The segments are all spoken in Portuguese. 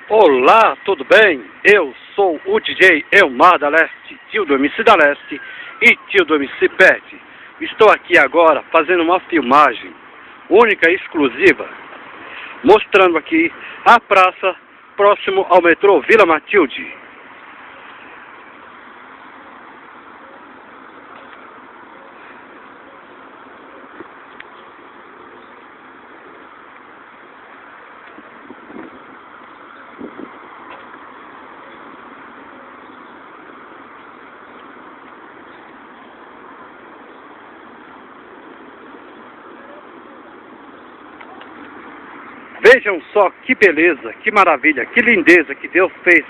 Olá, tudo bem? Eu sou o DJ Elmar da Leste, tio do MC da Leste e tio do MC Pet. Estou aqui agora fazendo uma filmagem única e exclusiva, mostrando aqui a praça próximo ao metrô Vila Matilde. Vejam só que beleza, que maravilha, que lindeza que Deus fez.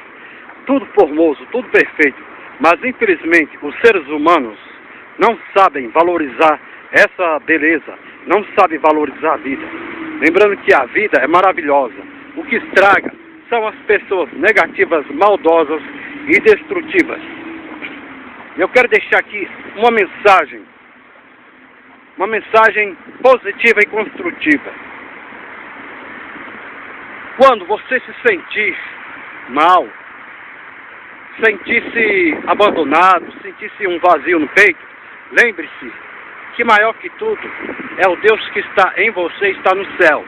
Tudo formoso, tudo perfeito. Mas infelizmente os seres humanos não sabem valorizar essa beleza, não sabem valorizar a vida. Lembrando que a vida é maravilhosa. O que estraga são as pessoas negativas, maldosas e destrutivas. Eu quero deixar aqui uma mensagem positiva e construtiva. Quando você se sentir mal, sentir-se abandonado, sentir-se um vazio no peito, lembre-se que maior que tudo é o Deus que está em você, está no céu.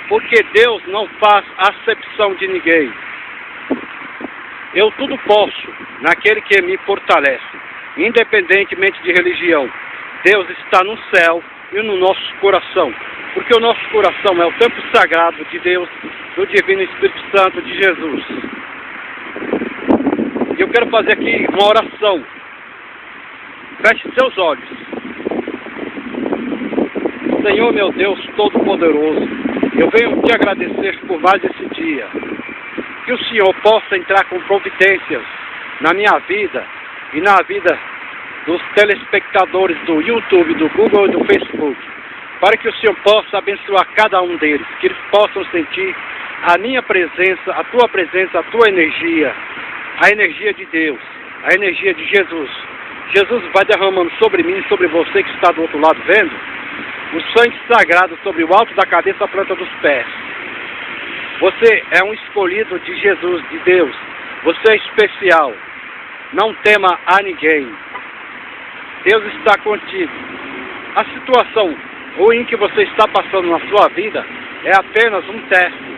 Porque Deus não faz acepção de ninguém. Eu tudo posso naquele que me fortalece, independentemente de religião. Deus está no céu e no nosso coração. Porque o nosso coração é o templo sagrado de Deus, do Divino Espírito Santo de Jesus. E eu quero fazer aqui uma oração. Feche seus olhos. Senhor meu Deus Todo-Poderoso, eu venho te agradecer por mais esse dia. Que o Senhor possa entrar com providências na minha vida e na vida dos telespectadores do YouTube, do Google e do Facebook. Para que o Senhor possa abençoar cada um deles, que eles possam sentir a minha presença, a tua presença, a tua energia, a energia de Deus, a energia de Jesus. Jesus vai derramando sobre mim, sobre você que está do outro lado vendo, o sangue sagrado sobre o alto da cabeça, a planta dos pés. Você é um escolhido de Jesus, de Deus. Você é especial. Não tema a ninguém. Deus está contigo. A situação ruim que você está passando na sua vida é apenas um teste.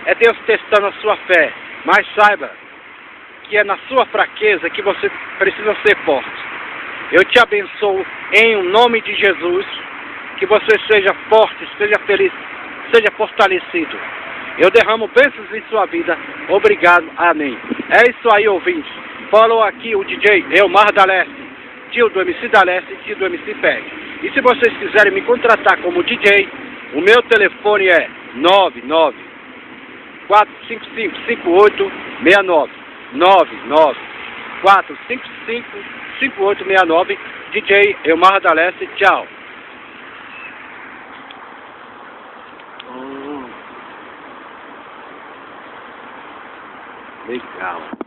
É Deus testando a sua fé. Mas saiba que é na sua fraqueza que você precisa ser forte. Eu te abençoo em nome de Jesus. Que você seja forte, seja feliz, seja fortalecido. Eu derramo bênçãos em sua vida. Obrigado. Amém. É isso aí, ouvintes. Falou aqui o DJ Elmar da Leste, tio do MC da Leste e tio do MC Pet. E se vocês quiserem me contratar como DJ, o meu telefone é 994555869. 994555869. DJ Elmar da Leste. Tchau. Legal.